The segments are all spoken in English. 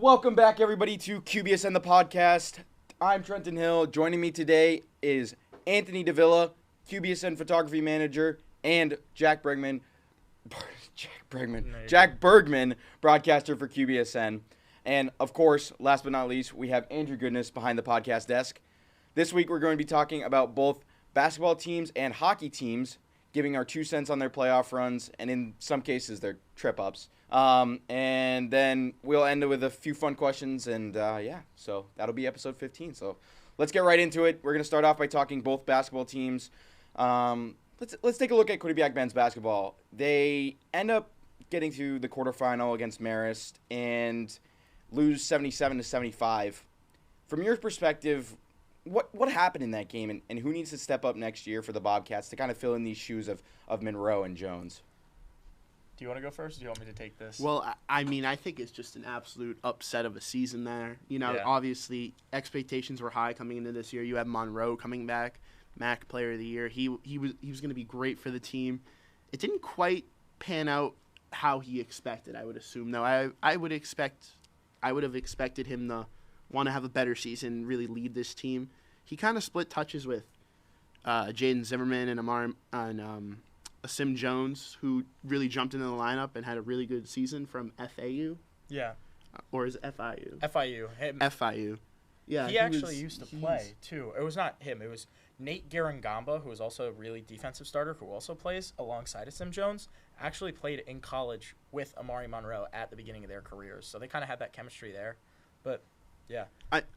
Welcome back, everybody, to QBSN, the podcast. I'm Trenton Hill. Joining me today is Anthony Davila, QBSN photography manager, and Jack Bergmann, broadcaster for QBSN. And, of course, last but not least, we have Andrew Goodness behind the podcast desk. This week, we're going to be talking about both basketball teams and hockey teams, giving our 2 cents on their playoff runs, and in some cases, their trip-ups. And then we'll end it with a few fun questions, and so that'll be episode 15. So let's get right into it. We're going to start off by talking both basketball teams. Let's take a look at Quinnipiac men's basketball. They end up getting to the quarterfinal against Marist and lose 77-75. From your perspective, what happened in that game, and who needs to step up next year for the Bobcats to kind of fill in these shoes of Monroe and Jones? Do you want to go first, or do you want me to take this? Well, I mean, I think it's just an absolute upset of a season there. Obviously, expectations were high coming into this year. You have Monroe coming back, MAC Player of the Year. He was going to be great for the team. It didn't quite pan out how he expected, I would assume. Though I would have expected him to want to have a better season, really lead this team. He kind of split touches with Jaden Zimmerman and Asim Jones, who really jumped into the lineup and had a really good season from FAU. Yeah. Or is it FIU? FIU. FIU. Yeah. He actually used to play, too. It was not him. It was Nate Garangamba, who was also a really defensive starter, who also plays alongside Asim Jones, actually played in college with Amari Monroe at the beginning of their careers. So they kind of had that chemistry there. But, yeah.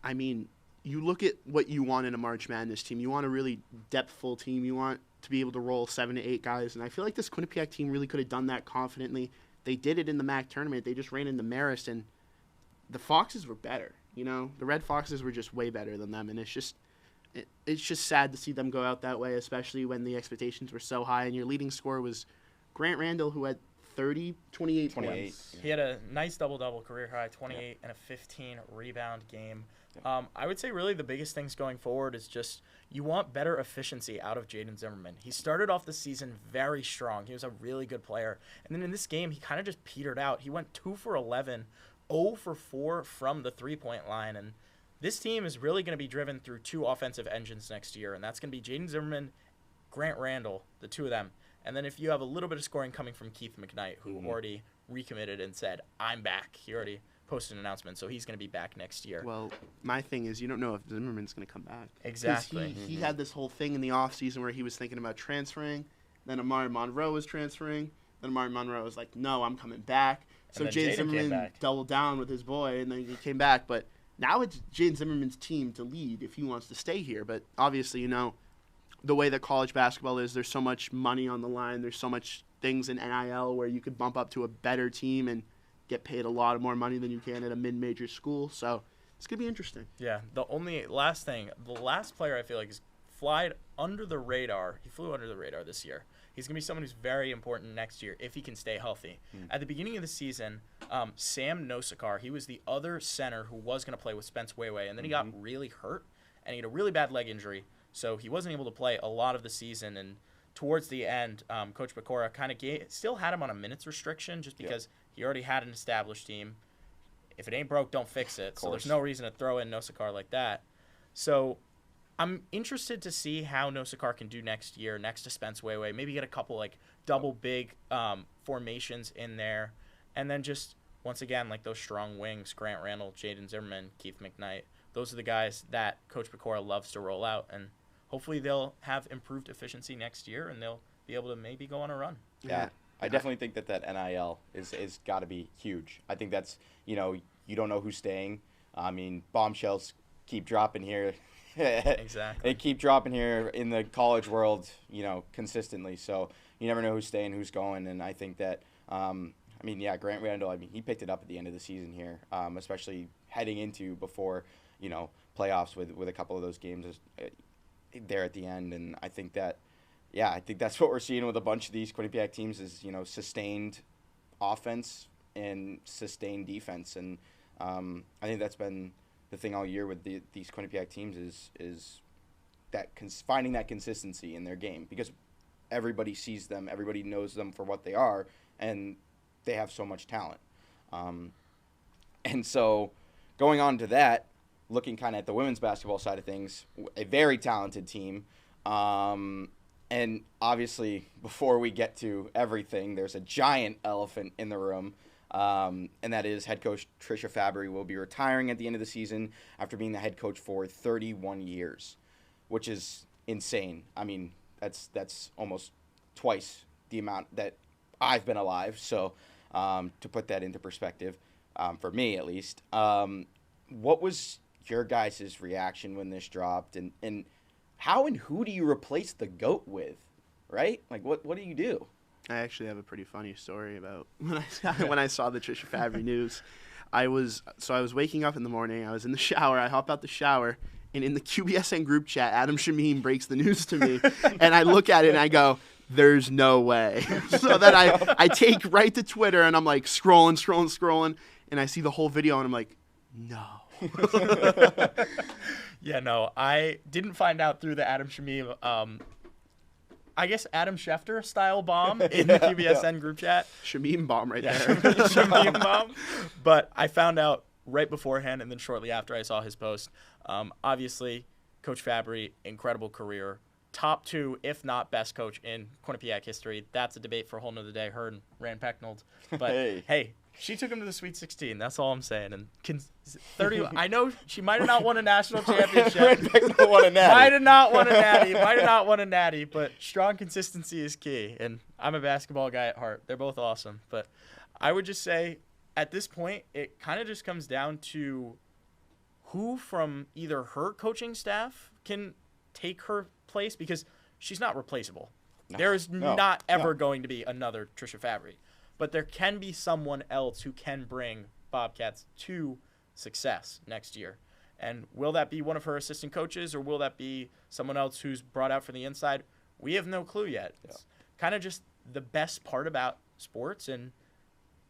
I mean, you look at what you want in a March Madness team. You want a really depthful team. You want to be able to roll 7 to 8 guys. And I feel like this Quinnipiac team really could have done that confidently. They did it in the MAC tournament. They just ran into Marist, and the Foxes were better. The Red Foxes were just way better than them. And it's just sad to see them go out that way, especially when the expectations were so high. And your leading scorer was Grant Randall, who had 28 points. He had a nice double-double career high, 28 and a 15 rebound game. I would say really the biggest things going forward is just you want better efficiency out of Jaden Zimmerman. He started off the season very strong. He was a really good player. And then in this game, he kind of just petered out. He went 2 for 11, 0 for 4 from the three-point line. And this team is really going to be driven through 2 offensive engines next year, and that's going to be Jaden Zimmerman, Grant Randall, the 2 of them. And then if you have a little bit of scoring coming from Keith McKnight, who already recommitted and said, I'm back. He already posted an announcement, so he's going to be back next year. Well, my thing is you don't know if Zimmerman's going to come back. Exactly. He had this whole thing in the offseason where he was thinking about transferring. Then Amari Monroe was transferring. Then Amari Monroe was like, no, I'm coming back. So Jaden Zimmerman doubled down with his boy, and then he came back. But now it's Jaden Zimmerman's team to lead if he wants to stay here. But obviously, the way that college basketball is, there's so much money on the line. There's so much things in NIL where you could bump up to a better team and get paid a lot more money than you can at a mid-major school. So it's going to be interesting. Yeah. The last player I feel like is flew under the radar this year. He's going to be someone who's very important next year if he can stay healthy. At the beginning of the season, Sam Nosakar, he was the other center who was going to play with Spence Wayway, and then he got really hurt, and he had a really bad leg injury. So he wasn't able to play a lot of the season, and towards the end, Coach Pecora kind of still had him on a minutes restriction just because he already had an established team. If it ain't broke, don't fix it. So there's no reason to throw in Nosakar like that. So I'm interested to see how Nosakar can do next year, next to Spence Wayway. Maybe get a couple double big formations in there, and then just once again those strong wings: Grant Randall, Jaden Zimmerman, Keith McKnight. Those are the guys that Coach Pecora loves to roll out, and hopefully they'll have improved efficiency next year, and they'll be able to maybe go on a run. Yeah, I definitely think that NIL is got to be huge. I think that's, you don't know who's staying. I mean, bombshells keep dropping here. Exactly. They keep dropping here in the college world, consistently. So you never know who's staying, who's going. And I think that, Grant Randall, he picked it up at the end of the season here, especially heading into before, playoffs with a couple of those games there at the end. And I think that's what we're seeing with a bunch of these Quinnipiac teams is, sustained offense and sustained defense. And I think that's been the thing all year with these Quinnipiac teams is that finding that consistency in their game, because everybody sees them, everybody knows them for what they are, and they have so much talent. And so going on to that, looking kind of at the women's basketball side of things, a very talented team. And obviously, before we get to everything, there's a giant elephant in the room, and that is head coach Trisha Fabry will be retiring at the end of the season after being the head coach for 31 years, which is insane. I mean, that's almost twice the amount that I've been alive. So to put that into perspective, for me at least, what was your guys' reaction when this dropped, and how and who do you replace the GOAT with, right? Like, what do you do? I actually have a pretty funny story about when I saw the Trisha Fabry news. I was waking up in the morning. I was in the shower. I hop out the shower, and in the QBSN group chat, Adam Shamim breaks the news to me, and I look at it and I go, "There's no way." So then I take right to Twitter and I'm like scrolling, and I see the whole video and I'm like, no. Yeah, no, I didn't find out through the Adam Shamim, I guess Adam Schefter style bomb in the QBSN group chat. Shamim bomb right there. Shamim bomb. But I found out right beforehand and then shortly after I saw his post. Obviously, Coach Fabry, incredible career. Top 2, if not best coach in Quinnipiac history. That's a debate for a whole nother day, her and Rand Pecknold. But, hey, she took him to the Sweet 16. That's all I'm saying. And 30. I know she might have not won a national championship. Rand Pecknold won a natty. Might have not won a natty. But strong consistency is key. And I'm a basketball guy at heart. They're both awesome. But I would just say at this point, it kind of just comes down to who from either her coaching staff can take her place, because she's not replaceable. There is not ever going to be another Trisha Fabry. But there can be someone else who can bring Bobcats to success next year. And will that be one of her assistant coaches, or will that be someone else who's brought out from the inside? We have no clue yet. Yeah. It's kind of just the best part about sports, and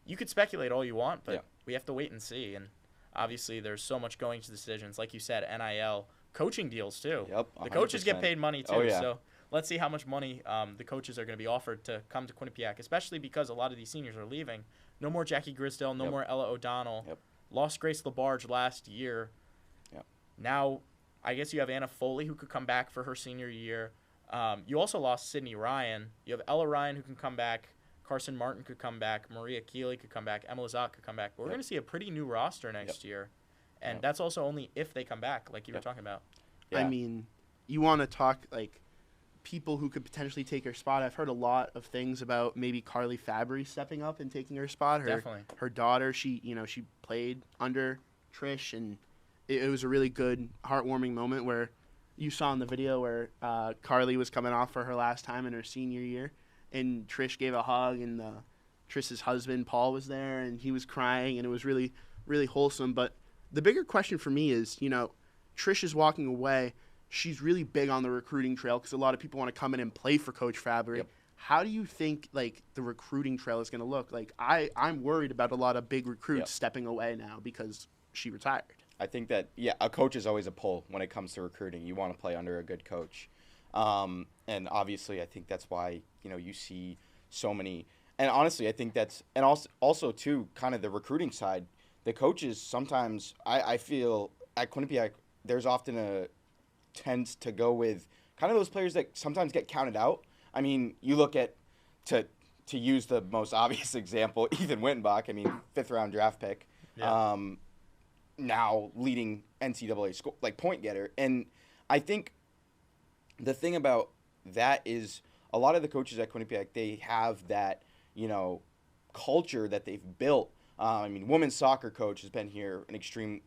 you could speculate all you want, but we have to wait and see. And obviously there's so much going to decisions. Like you said, NIL, coaching deals too. Yep, 100%. The coaches get paid money too. So let's see how much money the coaches are going to be offered to come to Quinnipiac, especially because a lot of these seniors are leaving. No more Jackie Grisdale, no more Ella O'Donnell. Lost Grace LaBarge last year. Now, I guess you have Anna Foley, who could come back for her senior year. You also lost Sydney Ryan. You have Ella Ryan, who can come back. Carson Martin could come back. Maria Keeley could come back. Emma Lazat could come back. But we're going to see a pretty new roster next year. And that's also only if they come back, like you were talking about. I mean, you want to talk, like, people who could potentially take her spot. I've heard a lot of things about maybe Carly Fabry stepping up and taking her spot. Definitely. Her daughter, she played under Trish, and it was a really good, heartwarming moment where you saw in the video where Carly was coming off for her last time in her senior year, and Trish gave a hug, and Trish's husband, Paul, was there, and he was crying, and it was really, really wholesome. But the bigger question for me is, Trish is walking away. She's really big on the recruiting trail because a lot of people want to come in and play for Coach Fabry. How do you think, like, the recruiting trail is going to look? Like, I'm worried about a lot of big recruits stepping away now because she retired. I think that, a coach is always a pull when it comes to recruiting. You want to play under a good coach. And obviously, I think that's why, you see so many. And honestly, I think that's – and also, too, kind of the recruiting side, the coaches sometimes – I feel at Quinnipiac, there's often a – tends to go with kind of those players that sometimes get counted out. I mean, you look at, to use the most obvious example, Ethan Wittenbach, 5th-round draft pick, now leading NCAA point getter. And I think the thing about that is a lot of the coaches at Quinnipiac, they have that, culture that they've built. Women's soccer coach has been here an extreme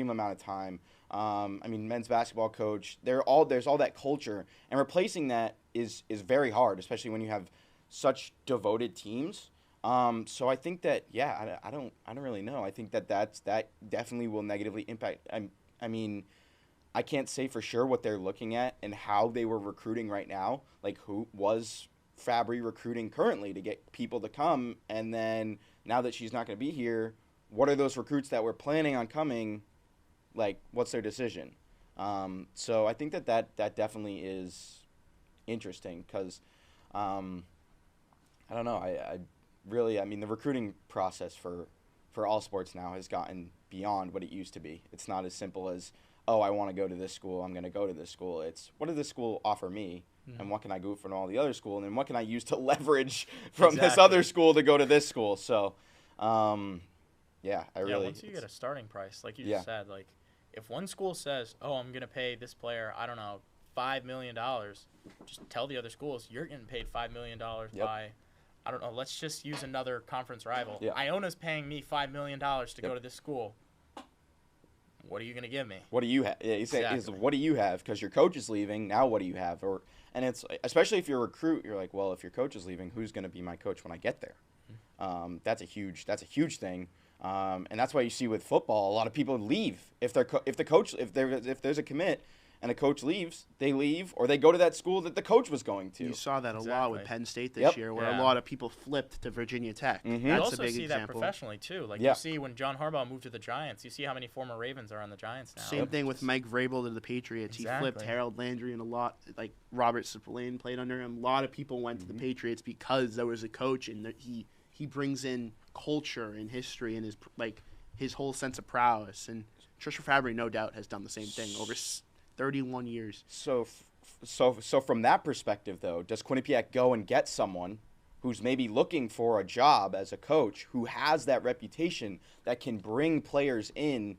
amount of time. Men's basketball coach. There's all that culture, and replacing that is very hard, especially when you have such devoted teams. So I think that I don't really know. I think that definitely will negatively impact. I can't say for sure what they're looking at and how they were recruiting right now. Like, who was Fabry recruiting currently to get people to come, and then now that she's not going to be here, what are those recruits that were planning on coming? Like, what's their decision? So I think that definitely is interesting because, I don't know. I really, the recruiting process for for all sports now has gotten beyond what it used to be. It's not as simple as, oh, I want to go to this school, I'm going to go to this school. It's, what does this school offer me, and what can I go from all the other school, and then what can I use to leverage from this other school to go to this school? So, once you get a starting price, like you just said, like, if one school says, oh, I'm going to pay this player, I don't know, $5 million, just tell the other schools, you're getting paid $5 million by, I don't know, let's just use another conference rival. Iona's paying me $5 million to go to this school. What are you going to give me? What do you have? Yeah, what do you have? Because your coach is leaving. Now what do you have? And it's, especially if you're a recruit, you're like, well, if your coach is leaving, who's going to be my coach when I get there? That's a huge thing. And that's why you see with football, a lot of people leave if there's a commit and a coach leaves, they leave, or they go to that school that the coach was going to. You saw that a lot with Penn State this year, where a lot of people flipped to Virginia Tech. You also see that professionally, too. Like, you see when John Harbaugh moved to the Giants, you see how many former Ravens are on the Giants now. Same thing with Mike Vrabel to the Patriots. He flipped Harold Landry, and a lot, like Robert Spillane played under him. A lot of people went to the Patriots because there was a coach, and he brings in culture and history and his whole sense of prowess. And Trisha Fabry, no doubt, has done the same thing over 31 years. So from that perspective, though, does Quinnipiac go and get someone who's maybe looking for a job as a coach who has that reputation that can bring players in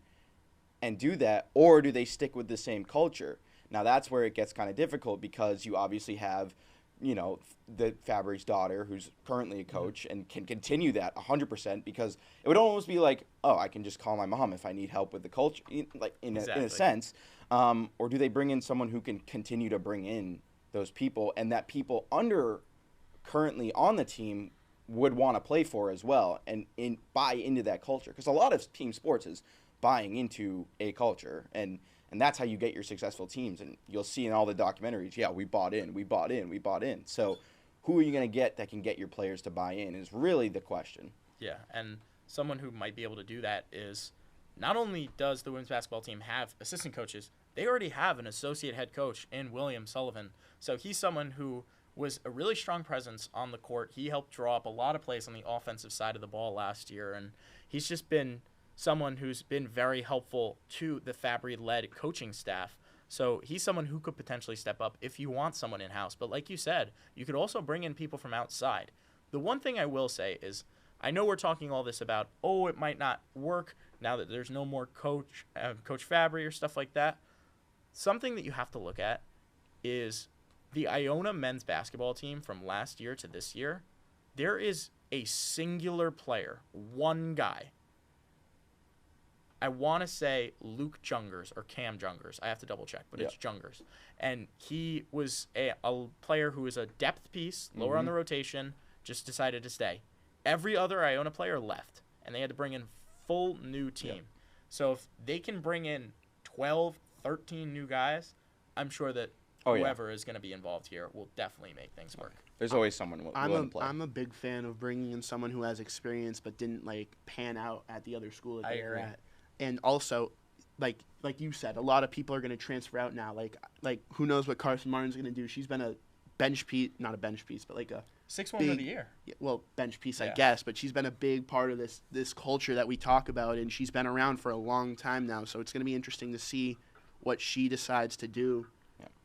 and do that, or do they stick with the same culture? Now, that's where it gets kind of difficult, because you obviously have, the Fabry's daughter, who's currently a coach, and can continue that 100%, because it would almost be like, oh, I can just call my mom if I need help with the culture, in a sense. Or do they bring in someone who can continue to bring in those people, and that people currently on the team would want to play for as well, and buy into that culture? Because a lot of team sports is buying into a culture, and that's how you get your successful teams. And you'll see in all the documentaries, we bought in. So who are you going to get that can get your players to buy in is really the question. Yeah, and someone who might be able to do that is, not only does the women's basketball team have assistant coaches, they already have an associate head coach in William Sullivan. So he's someone who was a really strong presence on the court. He helped draw up a lot of plays on the offensive side of the ball last year, and he's just been someone who's been very helpful to the Fabry-led coaching staff. So he's someone who could potentially step up if you want someone in-house. But like you said, you could also bring in people from outside. The one thing I will say is, I know we're talking all this about, it might not work now that there's no more Coach Fabry or stuff like that. Something that you have to look at is the Iona men's basketball team from last year to this year. There is a singular player, one guy. I want to say Luke Jungers or Cam Jungers. I have to double check, but it's Jungers. And he was a player who was a depth piece, lower on the rotation, just decided to stay. Every other Iona player left, and they had to bring in full new team. Yep. So if they can bring in 12, 13 new guys, I'm sure that whoever is going to be involved here will definitely make things work. There's always someone willing to play. I'm a big fan of bringing in someone who has experience but didn't pan out at the other school that they were at. And also, like you said, a lot of people are going to transfer out now. Like who knows what Carson Martin's going to do? She's been a bench piece, not a bench piece, but like a 6th woman of the year. Well, bench piece, I guess, but she's been a big part of this culture that we talk about, and she's been around for a long time now. So it's going to be interesting to see what she decides to do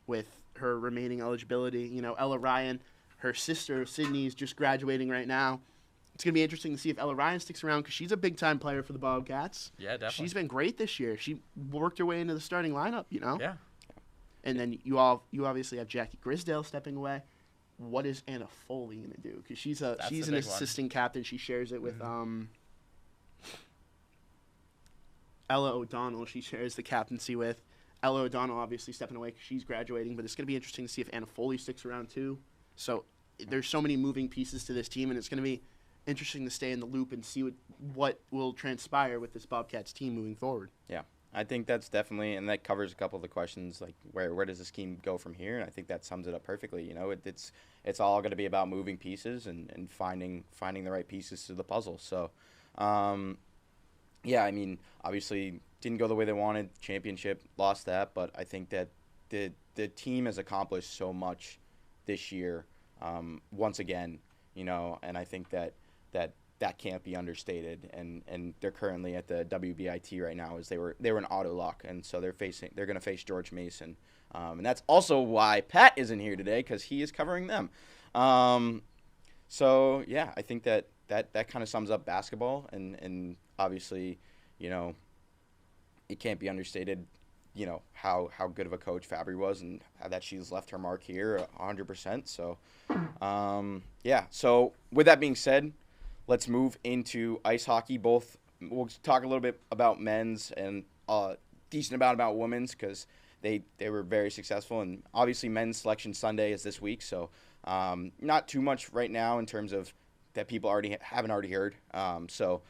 with her remaining eligibility. Ella Ryan, her sister Sydney, is just graduating right now. It's going to be interesting to see if Ella Ryan sticks around, because she's a big-time player for the Bobcats. Yeah, definitely. She's been great this year. She worked her way into the starting lineup, Yeah. And then you obviously have Jackie Grisdale stepping away. What is Anna Foley going to do? Because she's an assistant captain. She shares it with Ella O'Donnell. She shares the captaincy with. Ella O'Donnell obviously stepping away because she's graduating, but it's going to be interesting to see if Anna Foley sticks around too. So there's so many moving pieces to this team, and it's going to be interesting to stay in the loop and see what will transpire with this Bobcats team moving forward. Yeah, I think that's definitely, and that covers a couple of the questions, like where does this team go from here? And I think that sums it up perfectly. It's all going to be about moving pieces and finding the right pieces to the puzzle. So, obviously didn't go the way they wanted. Championship, lost that, but I think that the team has accomplished so much this year. Once again, and I think that that can't be understated. And they're currently at the WBIT right now, as they were in auto lock, and so they're going to face George Mason. And that's also why Pat isn't here today, because he is covering them. So yeah, I think that kind of sums up basketball, and obviously, it can't be understated, how good of a coach Fabry was, and how that she's left her mark here 100%. So, yeah. So with that being said, let's move into ice hockey. We'll talk a little bit about men's and decent amount about women's, because they were very successful, and obviously men's selection Sunday is this week. So not too much right now in terms of that people haven't already heard. So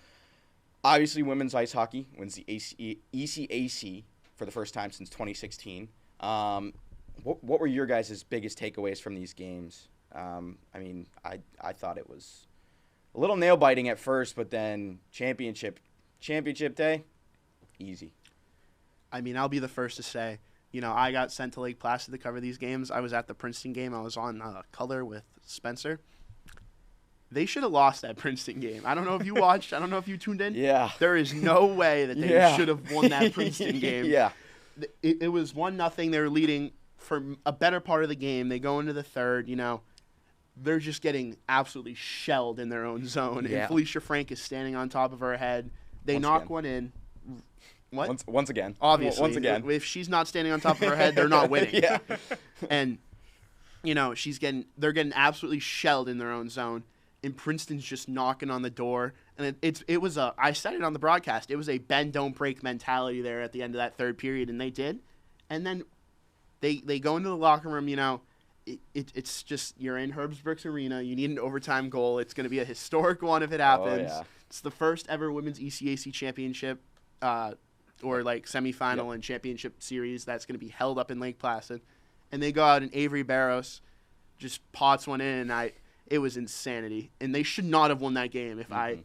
obviously women's ice hockey wins the ECAC for the first time since 2016. What were your guys' biggest takeaways from these games? I thought it was a little nail biting at first, but then championship day, easy. I'll be the first to say, I got sent to Lake Placid to cover these games. I was at the Princeton game. I was on color with Spencer. They should have lost that Princeton game. I don't know if you watched. I don't know if you tuned in. Yeah. There is no way that they should have won that Princeton game. Yeah. It was 1-0. They were leading for a better part of the game. They go into the third, They're just getting absolutely shelled in their own zone. Yeah. And Felicia Frank is standing on top of her head. They knock one in. What? Once again. Obviously. Once again. If she's not standing on top of her head, they're not winning. Yeah. And, they're getting absolutely shelled in their own zone. And Princeton's just knocking on the door. And it was I said it on the broadcast, it was a bend, don't break mentality there at the end of that third period, and they did. And then they go into the locker room, it's just, you're in Herbst Brooks Arena, you need an overtime goal. It's going to be a historic one if it happens. Oh, yeah. It's the first ever women's ECAC championship or like semifinal and championship series that's going to be held up in Lake Placid. And they go out, and Avery Barros just pots one in, and it was insanity, and they should not have won that game. If I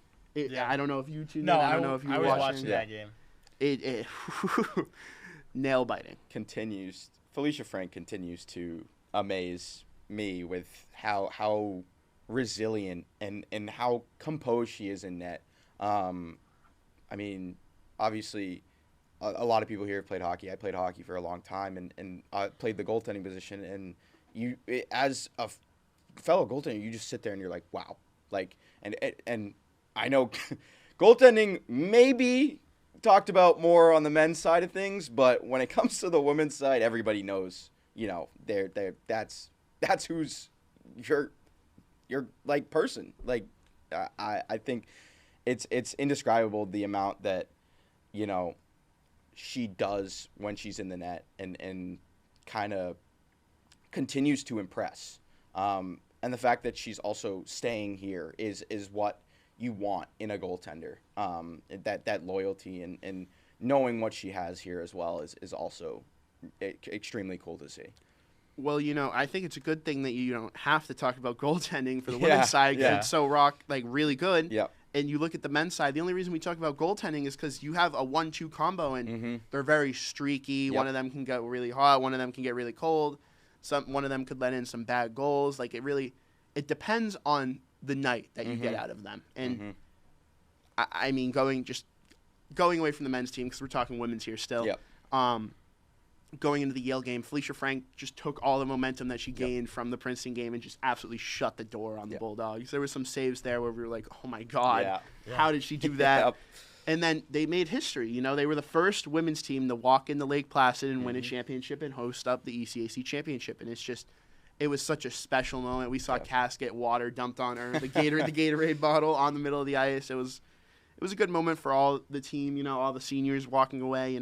don't know if you tuned in. I don't know if you were watching that game. It nail biting. Felicia Frank continues to amaze me with how resilient and how composed she is in net. Obviously, a lot of people here have played hockey. I played hockey for a long time, and I played the goaltending position. And as a fellow goaltender, you just sit there and you're like, wow. And I know goaltending may be talked about more on the men's side of things, but when it comes to the women's side, everybody knows, that's who's your like person. Like, I think it's indescribable the amount that, she does when she's in the net and kind of continues to impress. And the fact that she's also staying here is what you want in a goaltender. That loyalty and knowing what she has here as well is also extremely cool to see. Well, I think it's a good thing that you don't have to talk about goaltending for the women's side, because it's so really good. Yeah. And you look at the men's side, the only reason we talk about goaltending is because you have a 1-2 combo, and they're very streaky. Yep. One of them can get really hot. One of them can get really cold. One of them could let in some bad goals. It depends on the night that you get out of them. And going away from the men's team, because we're talking women's here still. Yep. Going into the Yale game, Felicia Frank just took all the momentum that she gained from the Princeton game and just absolutely shut the door on the Bulldogs. There were some saves there where we were like, oh my God, how did she do that? And then they made history. They were the first women's team to walk into Lake Placid and win a championship and host up the ECAC championship. And it was such a special moment. We saw Cass get water dumped on her, the Gatorade bottle on the middle of the ice. It was a good moment for all the team, all the seniors walking away,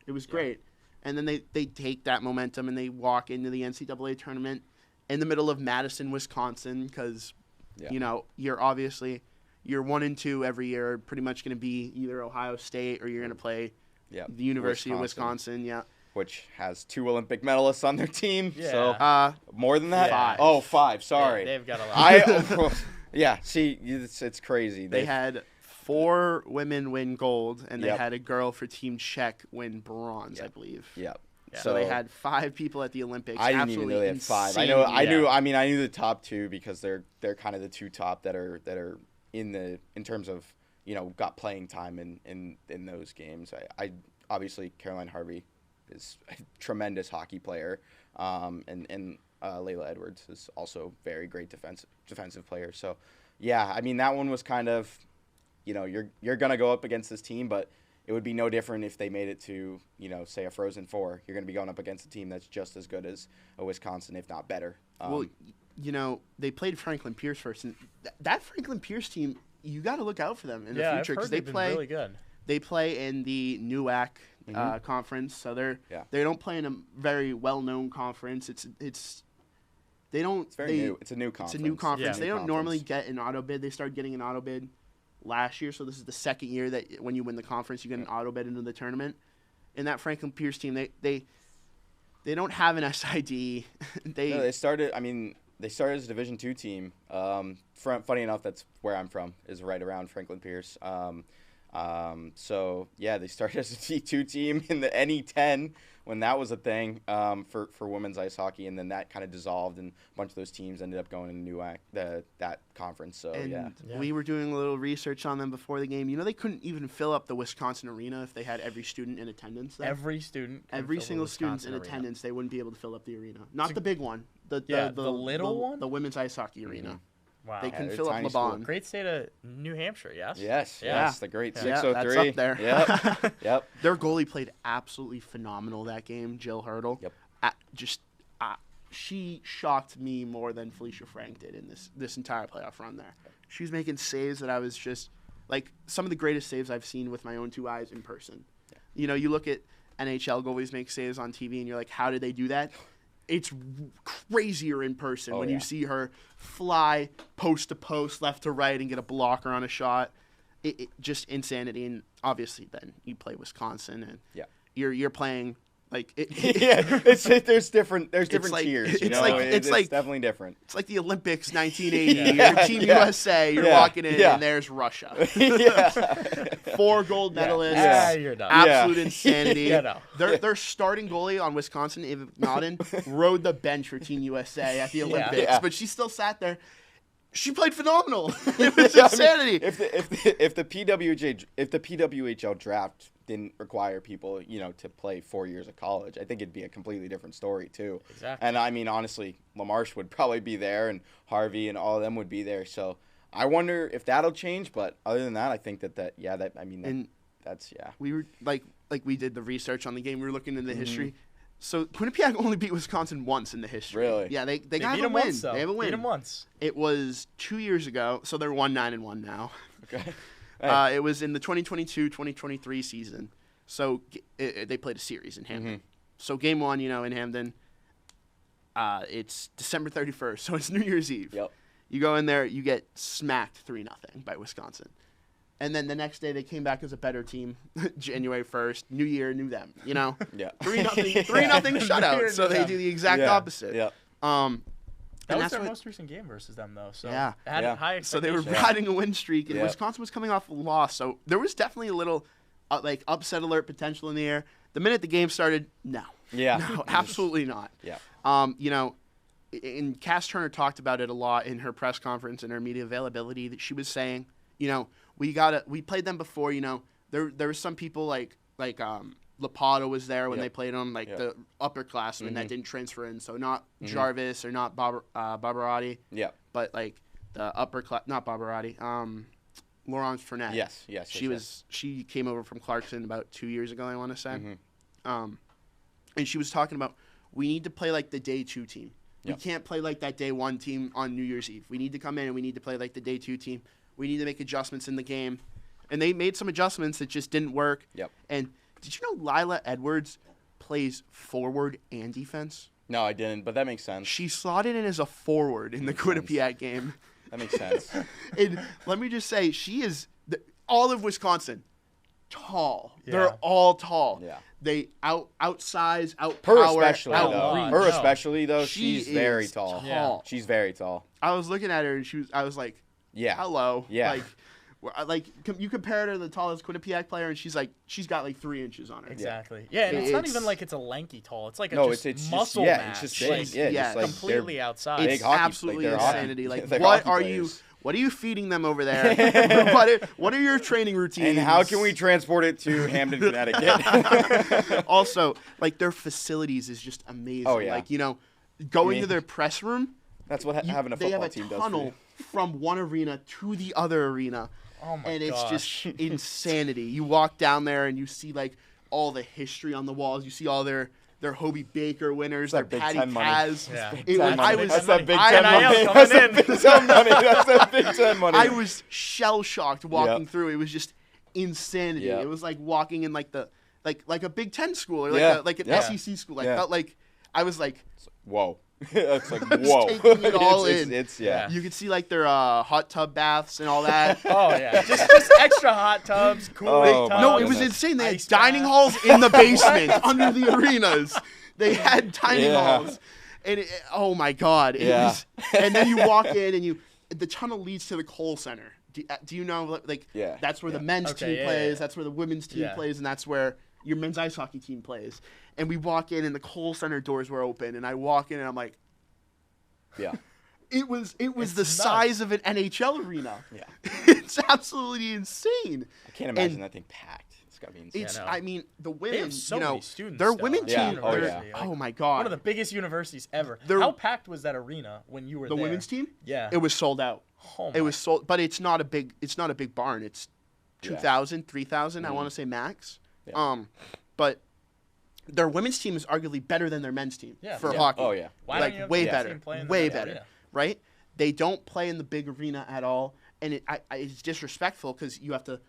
It was great. And then they take that momentum and they walk into the NCAA tournament in the middle of Madison, Wisconsin, because, you're 1 and 2 every year, pretty much going to be either Ohio State or you're going to play the University of Wisconsin. Yeah. Which has 2 Olympic medalists on their team. Yeah. So more than that? 5. Oh, 5. Sorry. They've got a lot. See, it's crazy. They had 4 women win gold, and they had a girl for Team Czech win bronze, I believe. Yep. Yeah. So they had 5 people at the Olympics. I didn't even know they had 5. I knew the top 2 because they're kind of the 2 top that are in terms of got playing time in those games. I obviously Caroline Harvey is a tremendous hockey player, and Layla Edwards is also very great defensive player. So yeah, I mean that one was kind of you're gonna go up against this team, but it would be no different if they made it to, say a Frozen Four. You're going to be going up against a team that's just as good as a Wisconsin, if not better. Well, they played Franklin Pierce first, and that Franklin Pierce team, you got to look out for them in the future because they've been really good. They play in the NUAC conference, so they don't play in a very well-known conference. It's very new. It's a new conference. It's a new conference. They don't normally get an auto bid. They started getting an auto bid last year, so this is the second year that when you win the conference, you get an auto bid into the tournament. And that Franklin Pierce team, they don't have an SID. They started as a Division II team. Funny enough, that's where I'm from, is right around Franklin Pierce. So yeah, they started as a D2 team in the NE10 when that was a thing for women's ice hockey, and then that kind of dissolved, and a bunch of those teams ended up going to NUAC, that conference. So and we were doing a little research on them before the game. They couldn't even fill up the Wisconsin arena if they had every student in attendance there. Every single student in attendance, they wouldn't be able to fill up the arena. Not the big one, the little one, the women's ice hockey arena. Wow. They can fill up LeBon. Great state of New Hampshire, yes? Yes, the great 603. That's up there. Yep. Their goalie played absolutely phenomenal that game, Jill Hurdle. Yep. She shocked me more than Felicia Frank did in this entire playoff run there. She was making saves that I was just, like, some of the greatest saves I've seen with my own two eyes in person. Yeah. You look at NHL goalies make saves on TV, and you're like, how did they do that? It's crazier in person when you see her fly post to post, left to right, and get a blocker on a shot. It just insanity. And obviously, then you play Wisconsin, and you're playing like there's different like, tiers. It's definitely different. It's like the Olympics 1980. You're Team USA. You're walking in, and there's Russia. 4 gold medalists. You're done. Absolute insanity. Their starting goalie on Wisconsin, Ava Nodden, rode the bench for Team USA at the Olympics, but she still sat there. She played phenomenal. It was insanity. If the PWHL draft didn't require people, to play 4 years of college, I think it'd be a completely different story too. Exactly. And I mean, honestly, LaMarche would probably be there, and Harvey and all of them would be there. So I wonder if that'll change. But other than that, I think that's. We were like we did the research on the game. We were looking into the history. So Quinnipiac only beat Wisconsin once in the history. Really? Yeah, they got beat a them win. Once, though. They have a win. Beat them once. It was 2 years ago, so they're 1-9-1 now. Okay. It was in the 2022-2023 season. So they played a series in Hamden. Mm-hmm. So game 1, in Hamden, it's December 31st, so it's New Year's Eve. Yep. You go in there, you get smacked 3-0 by Wisconsin. And then the next day they came back as a better team. January 1st, new year, new them. Yeah. 3-0 shutout. So they do the exact opposite. Yeah. That was their most recent game versus them, though. So yeah. Had high so they were riding a win streak, and Wisconsin was coming off a loss. So there was definitely a little upset alert potential in the air. The minute the game started, no. Yeah. No, absolutely not. Yeah. And Cass Turner talked about it a lot in her press conference and her media availability, that she was saying, we played them before, there were some people like Lapata was there when they played them, the upperclassmen that didn't transfer in, so not Jarvis or not Barbarotti. Yeah. But the not Barbarotti, Laurence Fournette. Yes. She came over from Clarkson about 2 years ago, I want to say. And she was talking about, we need to play like the day 2 team. We can't play like that day 1 team on New Year's Eve. We need to come in and we need to play like the day 2 team. We need to make adjustments in the game. And they made some adjustments that just didn't work. Yep. And did you know Lila Edwards plays forward and defense? No, I didn't, but that makes sense. She slotted in as a forward in the Quinnipiac game. That makes sense. And let me just say, she is all of Wisconsin, tall. Yeah. They're all tall. Yeah. They outsize, outpower, Her especially though, she's very tall. Yeah. She's very tall. I was looking at her and I was like, hello. Yeah. You compare her to the tallest Quinnipiac player, and she's got 3 inches on her. Exactly. Yeah, and it's not even like it's a lanky tall. It's like it's muscle just, mass. It's just big. Completely outside. It's absolutely insanity. What what are you What are you feeding them over there? What are your training routines? And how can we transport it to Hamden, Connecticut? Also, like, their facilities is just amazing. Oh, yeah. Like, going to their press room. That's what having a football team does. They have a tunnel from one arena to the other arena. Oh my and gosh. It's just insanity. You walk down there and you see like all the history on the walls. You see all their Hobie Baker winners, their Big Patty Ten money. Kaz. Yeah. That's that Big Ten money. NIL That's coming that Big Ten money. That's that Big Ten money. I was shell shocked walking through. It was just insanity. Yep. It was like walking in like the like a Big Ten school or like an SEC school. I felt like I was like, whoa. It's like, I was whoa. taking it all in. It's You could see like their hot tub baths and all that. Oh yeah, just extra hot tubs, cooling Oh, tubs. No, it was insane. They had ice dining bath. halls in the basement under the arenas. They had dining halls, and oh my god! It was, and then you walk in, and the tunnel leads to the Kohl Center. Do you know that's where the men's team plays, that's where the women's team plays, and that's where your men's ice hockey team plays. And we walk in, and the Kohl Center doors were open, and I walk in, and I'm like, It was the size of an NHL arena. Yeah. It's absolutely insane. I can't imagine that thing packed. It's got to be insane. It's, I mean, the women, They have so many students. their still women at team, the university. oh my god. One of the biggest universities ever. How packed was that arena when you were the there? women's team? Yeah. It was sold out. Oh it was sold, but it's not a big barn. It's 2,000, 3,000, I want to say max. Yeah. But their women's team is arguably better than their men's team for hockey. Oh yeah. Why don't you have way the better. team play in the Way men's better. arena? Right? They don't play in the big arena at all, and it's disrespectful because you have to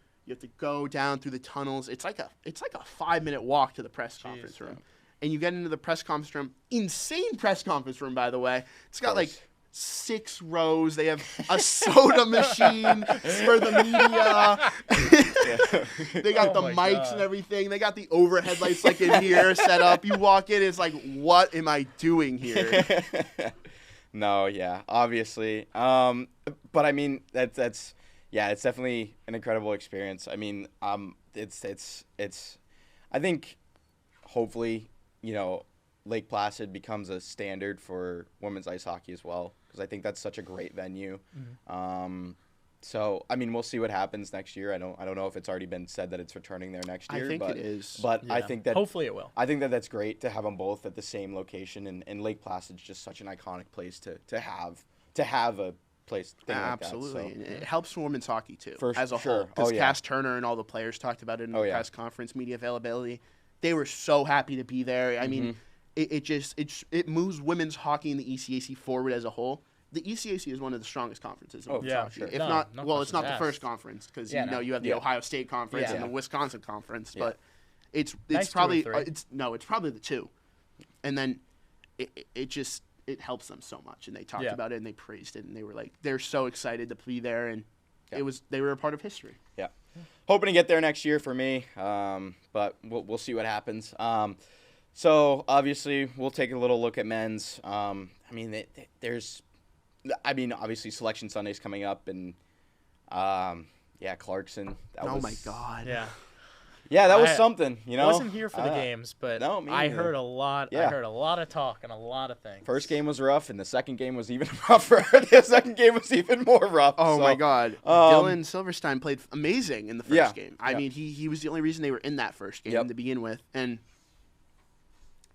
go down through the tunnels. It's like a 5-minute walk to the press conference room, and you get into the press conference room. Insane press conference room, by the way. It's got like 6 rows. They have a soda machine for the media. They got the mics and everything. They got the overhead lights like in here set up. You walk in, it's like, what am I doing here? No, yeah, obviously. But I mean, that's it's definitely an incredible experience. I mean, it's I think hopefully, Lake Placid becomes a standard for women's ice hockey as well, because I think that's such a great venue. Mm-hmm. So I mean, we'll see what happens next year. I don't know if it's already been said that it's returning there next year. I think it is. But I think that hopefully it will. I think that that's great to have them both at the same location, and Lake Placid's just such an iconic place to have a place. Absolutely, like that, so. It helps for women's hockey too, For as a sure. whole. Because Oh, yeah. Cass Turner and all the players talked about it in the press conference, media availability. They were so happy to be there. I mean, it moves women's hockey in the ECAC forward as a whole. The ECAC is one of the strongest conferences in women's hockey. Sure. If it's not the first conference, because you have the Ohio State Conference and the Wisconsin Conference, but it's Nice probably 2 or 3. it's probably the 2, and then it helps them so much, and they talked about it and they praised it, and they were like, they're so excited to be there, and they were a part of history. Yeah, hoping to get there next year for me, but we'll see what happens. So obviously we'll take a little look at men's. I mean, obviously Selection Sunday's coming up, and Clarkson. My God. Yeah, that was something. I wasn't here for the games, but no, me I neither. heard a lot. Yeah. I heard a lot of talk and a lot of things. First game was rough, and the second game was even rougher. The second game was even more rough. Oh my God! Dylan Silverstein played amazing in the first game. I mean, he was the only reason they were in that first game to begin with, and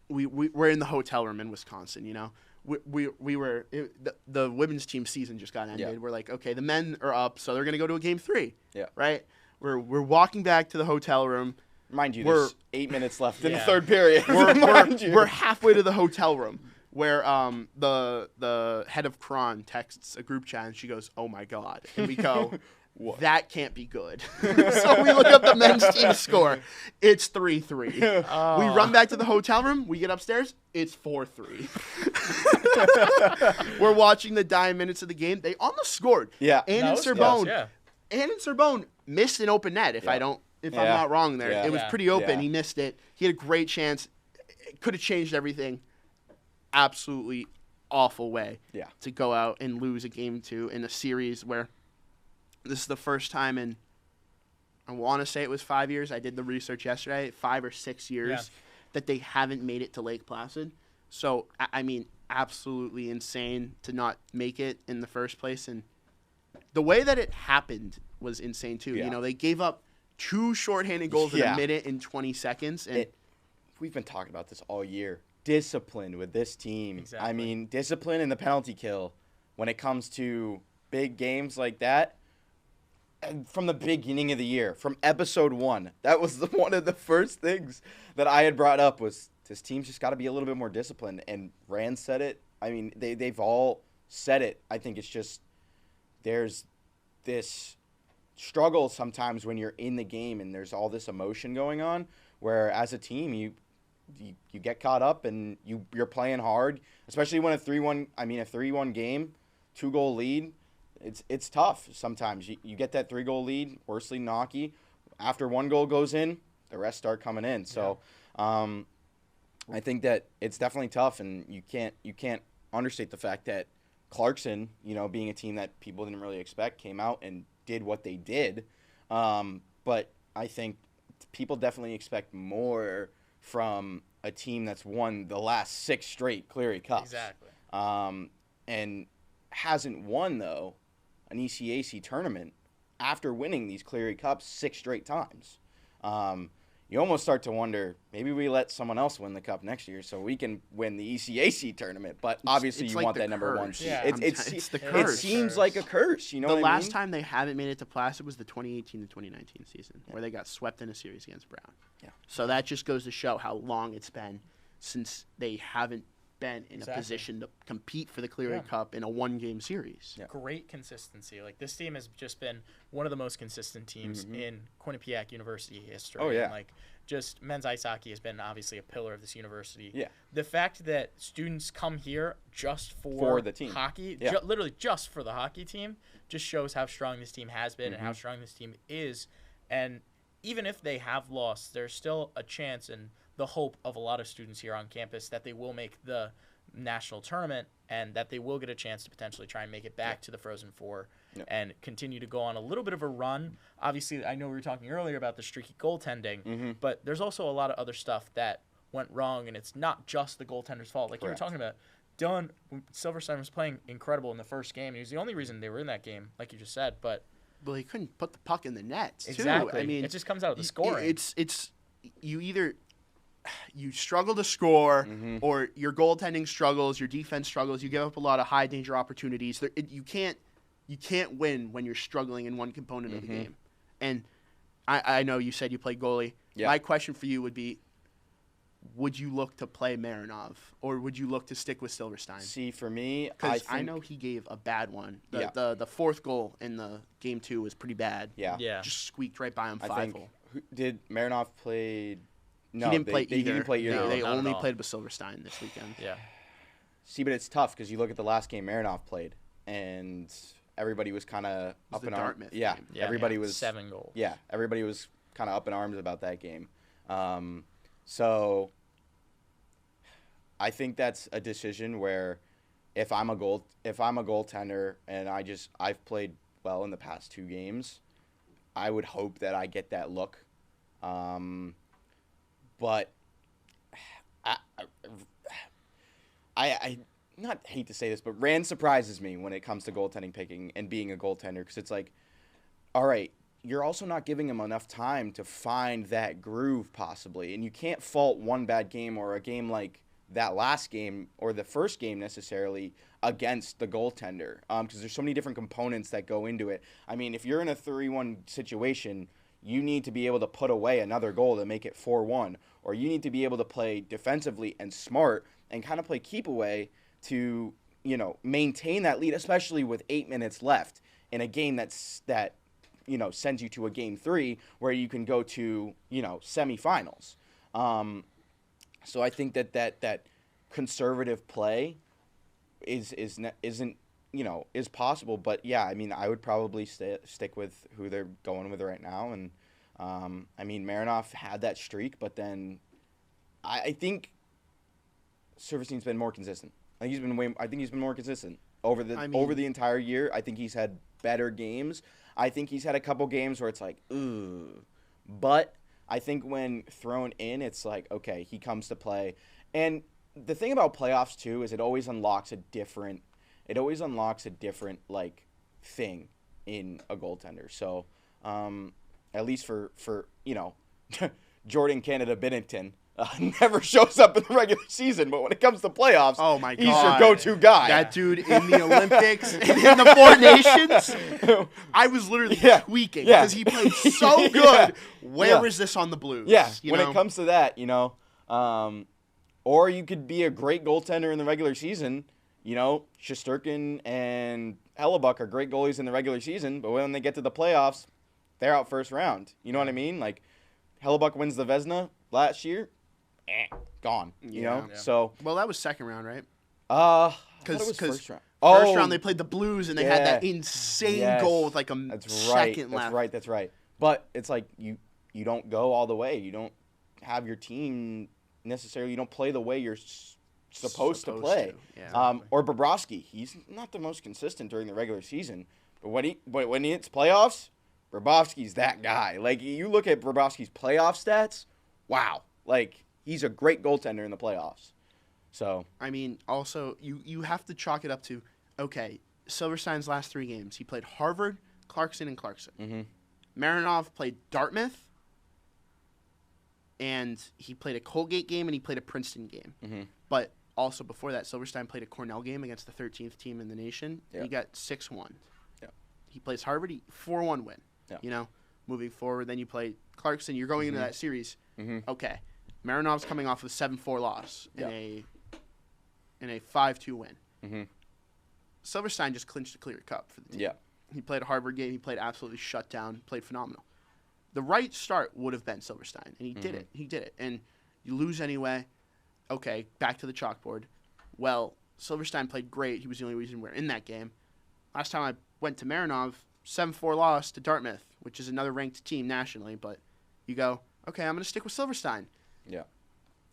we were in the hotel room in Wisconsin. We were the women's team season just got ended. We're like, okay, the men are up, so they're gonna go to a game 3. Yeah. Right. We're walking back to the hotel room. Mind you, there's 8 minutes left in the third period. We're halfway to the hotel room where the head of Cron texts a group chat, and she goes, "Oh my God," and we go, "That can't be good." So we look up the men's team score. It's 3-3. We run back to the hotel room. We get upstairs. It's 4-3. We're watching the dying minutes of the game. They almost scored. Yeah. Ann Sorbonne missed an open net. If I'm not wrong there, it was pretty open. Yeah. He missed it. He had a great chance. It could have changed everything. Absolutely awful way to go out and lose a game 2 in a series where this is the first time in, I want to say it was 5 years. I did the research yesterday. 5 or 6 years that they haven't made it to Lake Placid. So, I mean, absolutely insane to not make it in the first place. And the way that it happened was insane too. Yeah. They gave up 2 shorthanded goals in a minute and 20 seconds. And we've been talking about this all year. Discipline with this team. Exactly. I mean, discipline in the penalty kill when it comes to big games like that. And from the beginning of the year, from episode 1, that was one of the first things that I had brought up was this team's just got to be a little bit more disciplined. And Rand said it. I mean, they've all said it. I think it's just there's this struggle sometimes when you're in the game and there's all this emotion going on, where as a team you get caught up and you're playing hard, especially when a 3-1 game, 2-goal lead. It's tough sometimes. You get that 3-goal lead, worst lead in hockey. After 1 goal goes in, the rest start coming in. So I think that it's definitely tough, and you can't understate the fact that Clarkson, being a team that people didn't really expect, came out and did what they did. But I think people definitely expect more from a team that's won the last 6 straight Cleary Cups. Exactly. And hasn't won, though, an ECAC tournament after winning these Cleary Cups 6 straight times. You almost start to wonder, maybe we let someone else win the cup next year so we can win the ECAC tournament. But obviously you want that number 1 seed. Yeah. It's the curse. It seems like a curse. You know the what I mean? last time they haven't made it to Placid was the 2018 to 2019 season, where they got swept in a series against Brown. Yeah. So that just goes to show how long it's been since they haven't been in a position to compete for the Cleary Cup in a 1-game series. Yeah. Great consistency. Like, this team has just been one of the most consistent teams in Quinnipiac University history. Oh, yeah. And, just men's ice hockey has been obviously a pillar of this university. Yeah. The fact that students come here just for the team, hockey, yeah. Literally just for the hockey team, just shows how strong this team has been and how strong this team is. And even if they have lost, there's still a chance and the hope of a lot of students here on campus that they will make the national tournament and that they will get a chance to potentially try and make it back to the Frozen Four and continue to go on a little bit of a run. Obviously, I know we were talking earlier about the streaky goaltending, but there's also a lot of other stuff that went wrong, and it's not just the goaltender's fault. Like you were talking about, Dylan Silverstein was playing incredible in the first game. He was the only reason they were in that game, like you just said. But he couldn't put the puck in the net, too. Exactly. I mean, it just comes out of the scoring. It's you either you struggle to score, or your goaltending struggles, your defense struggles. You give up a lot of high danger opportunities. You can't win when you're struggling in one component of the game. And I know you said you played goalie. Yeah. My question for you would be, would you look to play Marinov, or would you look to stick with Silverstein? See, for me, Because I know he gave a bad one. The fourth goal in the game 2 was pretty bad. Yeah. Just squeaked right by him. I 5-0. think, did Marinov play? No, he didn't play they either. didn't play either. No. They not at only all. played with Silverstein this weekend. Yeah. See, but it's tough because you look at the last game Marinov played, and everybody was kind of up the in arms. Dartmouth Yeah, game. everybody was 7 goals. Yeah, everybody was kind of up in arms about that game. So I think that's a decision where if I'm a goaltender and I've played well in the past 2 games, I would hope that I get that look. But I not hate to say this, but Rand surprises me when it comes to goaltending picking and being a goaltender, because it's like, all right, you're also not giving him enough time to find that groove possibly, and you can't fault one bad game or a game like that last game or the first game necessarily against the goaltender, because there's so many different components that go into it. I mean, if you're in a 3-1 situation, you need to be able to put away another goal to make it 4-1, or you need to be able to play defensively and smart and kind of play keep away to, maintain that lead, especially with 8 minutes left in a game that sends you to a game 3 where you can go to, semifinals. So I think that conservative play isn't possible, but yeah, I mean, I would probably stick with who they're going with right now, and Marinov had that streak, but then I think Silverstein's been more consistent. I think he's been more consistent over the entire year. I think he's had better games. I think he's had a couple games where it's like, ooh, but I think when thrown in, it's like, okay, he comes to play. And the thing about playoffs too is it always unlocks a different like thing in a goaltender. So at least for Jordan Canada Binnington. Never shows up in the regular season, but when it comes to playoffs, oh my God, he's your go-to guy. That dude in the Olympics and in the Four Nations, I was literally tweaking because he played so good. Where is this on the Blues? Yeah, when it comes to that, or you could be a great goaltender in the regular season. Shesterkin and Hellebuck are great goalies in the regular season, but when they get to the playoffs, they're out first round. You know what I mean? Like, Hellebuck wins the Vezina last year. Gone. Yeah. So that was second round, right? Because first round. First round they played the Blues and they had that insane goal with like a second left. That's right. But it's like you don't go all the way. You don't have your team necessarily. You don't play the way you're supposed to play. Yeah. Or Bobrovsky, he's not the most consistent during the regular season, but when he hits playoffs, Bobrovsky's that guy. Like, you look at Bobrovsky's playoff stats, wow. Like, he's a great goaltender in the playoffs. So, I mean, also, you have to chalk it up to, okay, Silverstein's last 3 games. He played Harvard, Clarkson, and Clarkson. Mm-hmm. Marinov played Dartmouth, and he played a Colgate game, and he played a Princeton game. Mm-hmm. But also before that, Silverstein played a Cornell game against the 13th team in the nation. Yep. He got 6-1. Yep. He plays Harvard, 4-1 win. Yep. Moving forward, then you play Clarkson. You're going into that series. Mm-hmm. Okay. Marinov's coming off a 7-4 loss in a 5-2 win. Mm-hmm. Silverstein just clinched a clear cup for the team. Yeah. He played a Harvard game. He played absolutely shut down, played phenomenal. The right start would have been Silverstein, and he did it. He did it. And you lose anyway. Okay, back to the chalkboard. Well, Silverstein played great. He was the only reason we're in that game. Last time I went to Marinov, 7-4 loss to Dartmouth, which is another ranked team nationally, but you go, okay, I'm going to stick with Silverstein. Yeah.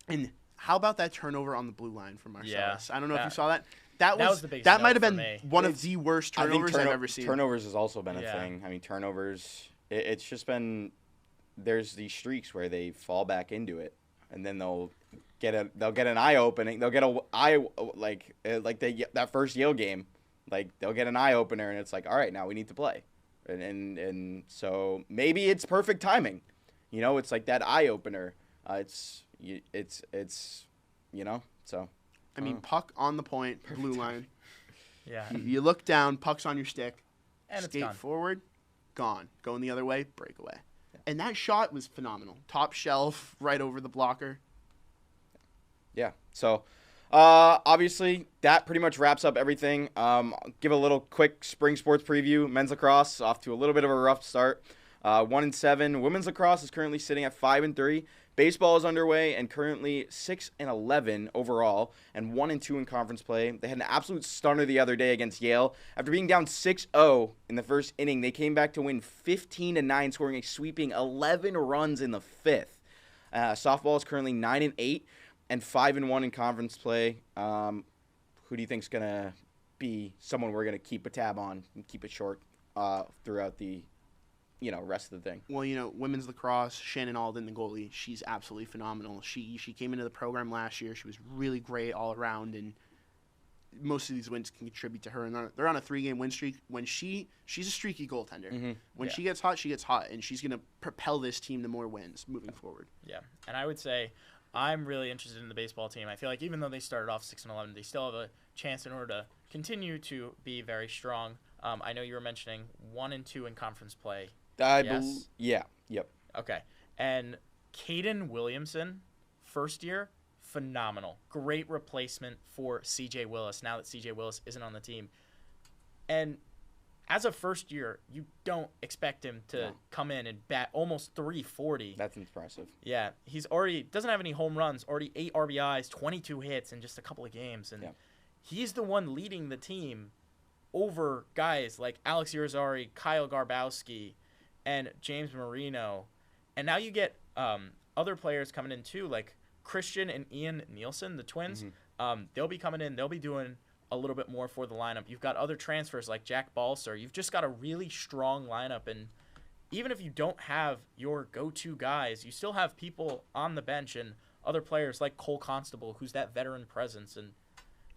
And how about that turnover on the blue line from Marcellus? Yeah. I don't know if you saw that. That was the biggest that might have note been for me. one of the worst turnovers I've ever seen. Turnovers has also been a thing. I mean, turnovers, it's just been, there's these streaks where they fall back into it, and then they'll get an eye opening. They'll get that first Yale game, like they'll get an eye opener, and it's like, all right, now we need to play, and so maybe it's perfect timing, it's like that eye opener. So. I mean, puck on the point, blue line. Yeah. You look down, puck's on your stick. And skate it's gone. Forward, gone. Going the other way, breakaway. Yeah. And that shot was phenomenal. Top shelf, right over the blocker. Yeah. So, obviously, that pretty much wraps up everything. Give a little quick spring sports preview. Men's lacrosse off to a little bit of a rough start. 1-7. Women's lacrosse is currently sitting at 5-3. Baseball is underway and currently 6-11 overall and 1-2 in conference play. They had an absolute stunner the other day against Yale. After being down 6-0 in the first inning, they came back to win 15-9, scoring a sweeping 11 runs in the fifth. Softball is currently 9-8 and 5-1 in conference play. Who do you think is going to be someone we're going to keep a tab on and keep it short throughout the rest of the thing? Well, women's lacrosse, Shannon Alden, the goalie, she's absolutely phenomenal. She came into the program last year. She was really great all around, and most of these wins can contribute to her. And they're on a 3-game win streak. When she's a streaky goaltender. Mm-hmm. When she gets hot, and she's going to propel this team to more wins moving forward. Yeah, and I would say I'm really interested in the baseball team. I feel like even though they started off 6-11, they still have a chance in order to continue to be very strong. I know you were mentioning 1-2 in conference play. Yes? Yeah. Yep. Okay. And Caden Williamson, first year, phenomenal. Great replacement for C.J. Willis now that C.J. Willis isn't on the team. And as a first year, you don't expect him to come in and bat almost 340. That's impressive. Yeah. He's already doesn't have any home runs, already 8 RBIs, 22 hits in just a couple of games. And he's the one leading the team over guys like Alex Irizarry, Kyle Garbowski, and James Marino. And now you get other players coming in too, like Christian and Ian Nielsen, the twins. Mm-hmm. They'll be coming in. They'll be doing a little bit more for the lineup. You've got other transfers like Jack Balser. You've just got a really strong lineup. And even if you don't have your go-to guys, you still have people on the bench and other players like Cole Constable, who's that veteran presence. And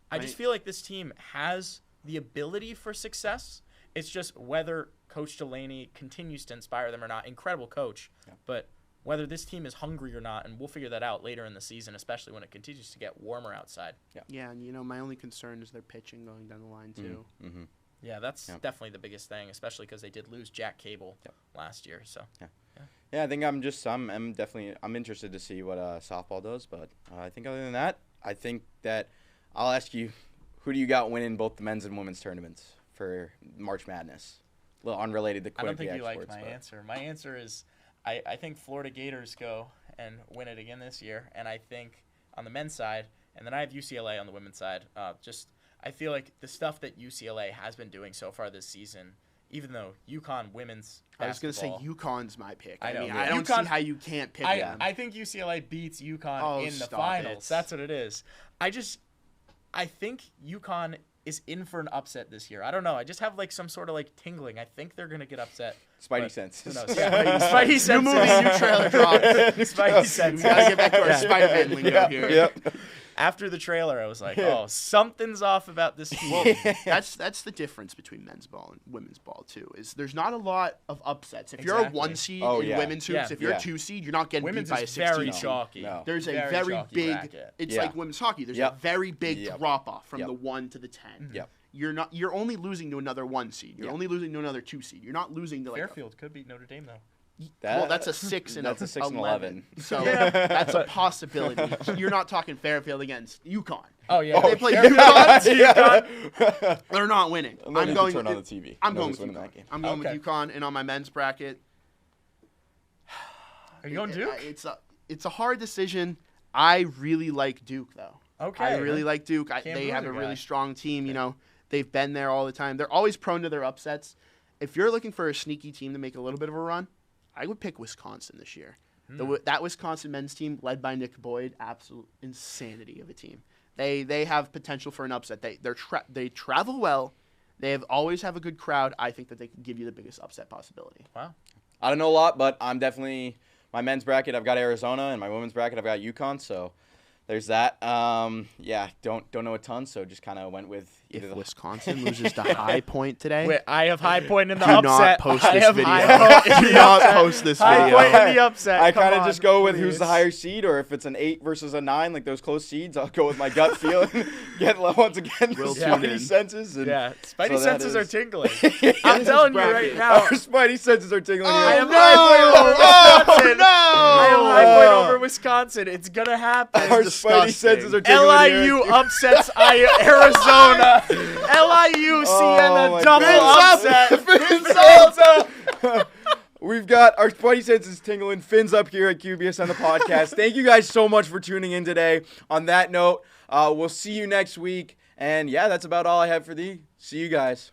I just feel like this team has the ability for success. It's just whether Coach Delaney continues to inspire them or not. Incredible coach. Yeah. But whether this team is hungry or not, and we'll figure that out later in the season, especially when it continues to get warmer outside. Yeah, and my only concern is their pitching going down the line too. Mm-hmm. Yeah, that's definitely the biggest thing, especially because they did lose Jack Cable last year. So yeah, I think I'm interested to see what softball does. But I think other than that, I think that I'll ask you, who do you got winning both the men's and women's tournaments for March Madness? A little unrelated to Quinnipiac I don't think you sports, liked my answer. My answer is I think Florida Gators go and win it again this year, and I think on the men's side, and then I have UCLA on the women's side. I feel like the stuff that UCLA has been doing so far this season, even though UConn women's basketball, I was going to say UConn's my pick. I know. I don't see how you can't pick them. I think UCLA beats UConn in the finals. That's what it is. I think UConn is in for an upset this year. I don't know. I just have some sort of tingling. I think they're going to get upset. Spidey sense. Who knows? Yeah. Spidey sense. New movie, new trailer drop. Spidey sense. We got to get back to our Spider-Man lingo here. Yep. After the trailer, I was like, oh, something's off about this team. Well, that's the difference between men's ball and women's ball, too, is there's not a lot of upsets. If you're a 1 seed in women's hoops, if you're a 2 seed, you're not getting beat by a 16 very chalky. No. There's a very big bracket. It's like women's hockey. There's a very big drop-off from the 1 to the 10. Yep. You're only losing to another 1 seed. You're only losing to another 2 seed. You're not losing to Fairfield could beat Notre Dame, though. That's a 6 and that's a 6 and 11. So that's a possibility. You're not talking Fairfield against UConn. Oh yeah, they play UConn. They're not winning. I'm going to turn on the TV. I'm going with UConn. I'm going with UConn, and on my men's bracket. Are you going Duke? It's a hard decision. I really like Duke though. Okay. I really like Duke. They have a really strong team. They've been there all the time. They're always prone to their upsets. If you're looking for a sneaky team to make a little bit of a run, I would pick Wisconsin this year. That Wisconsin men's team, led by Nick Boyd, absolute insanity of a team. They have potential for an upset. They travel well. They always have a good crowd. I think that they can give you the biggest upset possibility. Wow. I don't know a lot, but I'm definitely my men's bracket. I've got Arizona, and my women's bracket I've got UConn. So there's that. Don't know a ton, so just kind of went with either. If Wisconsin loses to High Point today, wait, I have High Point in the do upset. Not post this video. Do not post this video. High Point in the upset. I kind of just go with who's the higher seed, or if it's an 8 versus a 9, like those close seeds, I'll go with my gut feeling. Get once again the Spidey senses. And Spidey senses are tingling. I'm telling you right now. Our Spidey senses are tingling. I have High Point over Wisconsin. It's gonna happen. Our Spidey senses are tingling. LIU upsets Arizona. LIU Siena double upset. We've got our Spidey senses tingling. Fins up here at QBSN the podcast. Thank you guys so much for tuning in today. On that note, we'll see you next week. And yeah, that's about all I have for thee. See you guys.